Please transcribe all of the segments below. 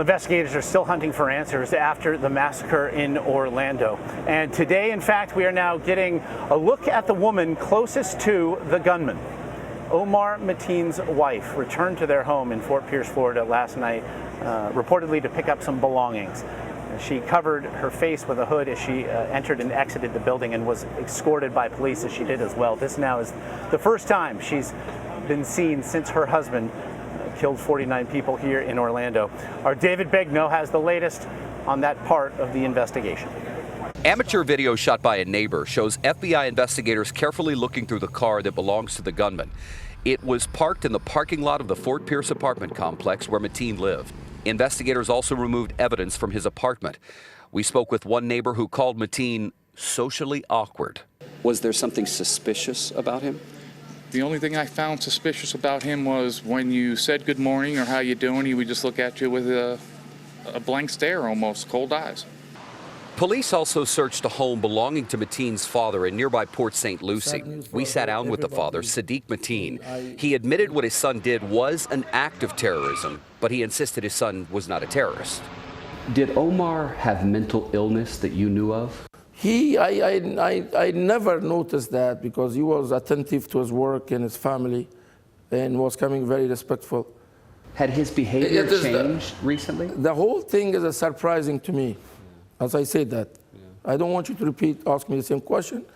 Well, investigators are still hunting for answers after the massacre in Orlando. And today, in fact, we are now getting a look at the woman closest to the gunman. Omar Mateen's wife returned to their home in Fort Pierce, Florida last night, reportedly to pick up some belongings. She covered her face with a hood as she entered and exited the building and was escorted by police as she did as well. This now is the first time she's been seen since her husband killed 49 people here in Orlando. Our David Begnaud has the latest on that part of the investigation. Amateur video shot by a neighbor shows FBI investigators carefully looking through the car that belongs to the gunman. It was parked in the parking lot of the Fort Pierce apartment complex where Mateen lived. Investigators also removed evidence from his apartment. We spoke with one neighbor who called Mateen socially awkward. Was there something suspicious about him? The only thing I found suspicious about him was when you said good morning or how you doing, he would just look at you with a blank stare almost, cold eyes. Police also searched a home belonging to Mateen's father in nearby Port St. Lucie. We sat down with the father, Sadiq Mateen. He admitted what his son did was an act of terrorism, but he insisted his son was not a terrorist. Did Omar have mental illness that you knew of? I never noticed that because he was attentive to his work and his family and was coming very respectful. Had his behavior changed recently? The whole thing is surprising to me, as I said that. I don't want you to ask me the same question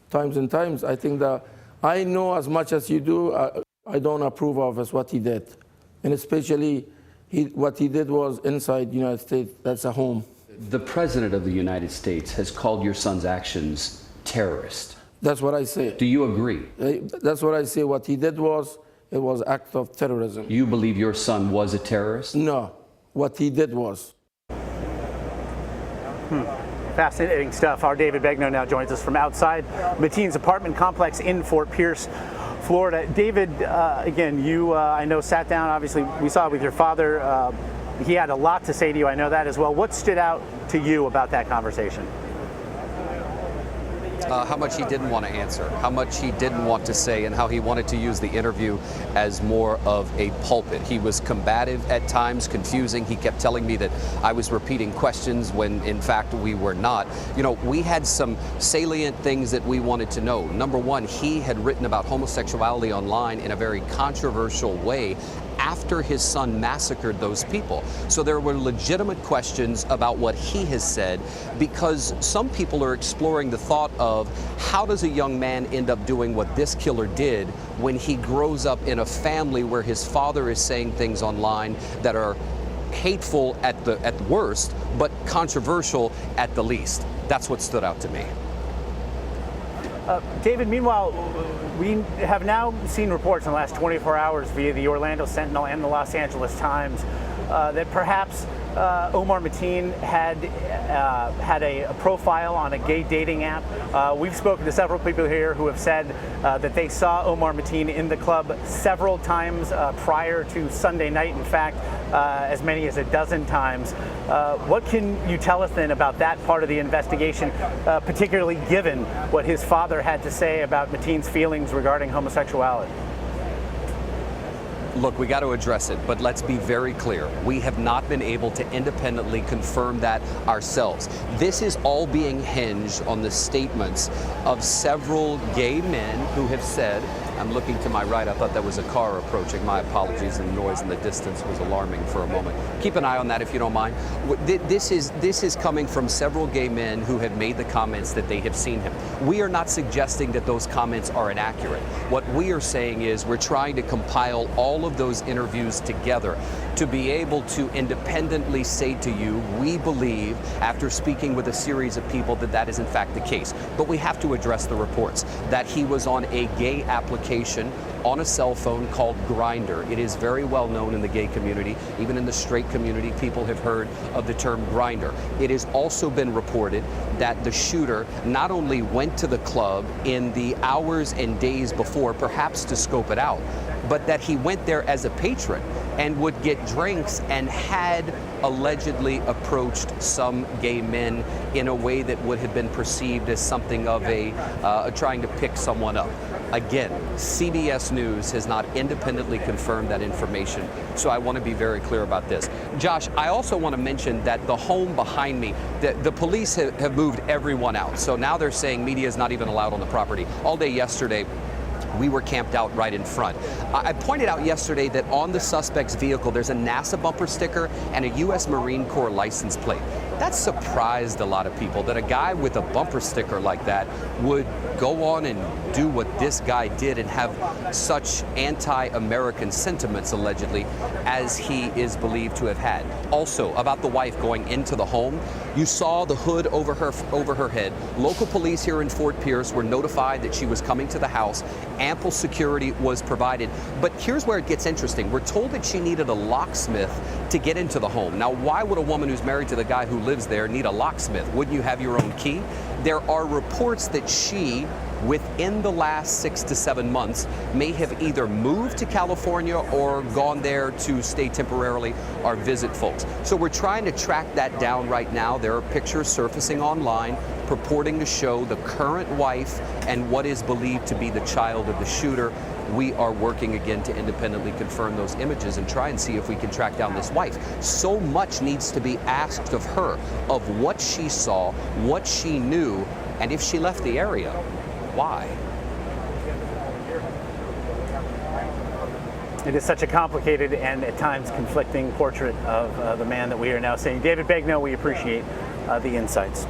times and times. I think that I know as much as you do, I don't approve of is what he did. And especially what he did was inside the United States, that's a home. The President of the United States has called your son's actions terrorist. That's what I say. Do you agree? That's what I say. What he did was act of terrorism. You believe your son was a terrorist? No. What he did was. Fascinating stuff. Our David Begnaud now joins us from outside Mateen's apartment complex in Fort Pierce, Florida. David, again, you, I know, sat down. Obviously, we saw it with your father. He had a lot to say to you. I know that as well. What stood out to you about that conversation? How much he didn't want to answer, how much he didn't want to say, and how he wanted to use the interview as more of a pulpit. He was combative at times, confusing. He kept telling me that I was repeating questions when in fact we were not. You know, we had some salient things that we wanted to know. Number one, he had written about homosexuality online in a very controversial way after his son massacred those people. So there were legitimate questions about what he has said, because some people are exploring the thought of how does a young man end up doing what this killer did when he grows up in a family where his father is saying things online that are hateful at the worst, but controversial at the least. That's what stood out to me. David, meanwhile, we have now seen reports in the last 24 hours via the Orlando Sentinel and the Los Angeles Times that perhaps Omar Mateen had a profile on a gay dating app. We've spoken to several people here who have said that they saw Omar Mateen in the club several times prior to Sunday night. In fact, as many as a dozen times. What can you tell us then about that part of the investigation, particularly given what his father had to say about Mateen's feelings regarding homosexuality? Look, we got to address it, but let's be very clear. We have not been able to independently confirm that ourselves. This is all being hinged on the statements of several gay men who have said, I'm looking to my right, I thought that was a car approaching. My apologies, and the noise in the distance was alarming for a moment. Keep an eye on that if you don't mind. This is coming from several gay men who have made the comments that they have seen him. We are not suggesting that those comments are inaccurate. What we are saying is we're trying to compile all of those interviews together to be able to independently say to you, we believe, after speaking with a series of people, that that is in fact the case. But we have to address the reports that he was on a gay application on a cell phone called Grindr. It is very well known in the gay community. Even in the straight community, people have heard of the term Grindr. It has also been reported that the shooter not only went to the club in the hours and days before, perhaps to scope it out, but that he went there as a patron and would get drinks and had allegedly approached some gay men in a way that would have been perceived as something of a trying to pick someone up. Again, CBS News has not independently confirmed that information, so I want to be very clear about this. Josh, I also want to mention that the home behind me, the police have moved everyone out, so now they're saying media is not even allowed on the property. All day yesterday, we were camped out right in front. I pointed out yesterday that on the suspect's vehicle, there's a NASA bumper sticker and a U.S. Marine Corps license plate. That surprised a lot of people, that a guy with a bumper sticker like that would go on and do what this guy did and have such anti-American sentiments, allegedly, as he is believed to have had. Also, about the wife going into the home, you saw the hood over her head. Local police here in Fort Pierce were notified that she was coming to the house. Ample security was provided. But here's where it gets interesting. We're told that she needed a locksmith to get into the home. Now, why would a woman who's married to the guy who lives there need a locksmith? Wouldn't you have your own key? There are reports that she, within the last 6 to 7 months, may have either moved to California or gone there to stay temporarily or visit folks. So we're trying to track that down right now. There are pictures surfacing online purporting to show the current wife and what is believed to be the child of the shooter. We are working again to independently confirm those images and try and see if we can track down this wife. So much needs to be asked of her, of what she saw, what she knew, and if she left the area, why? It is such a complicated and at times conflicting portrait of the man that we are now seeing. David Begnaud, we appreciate the insights.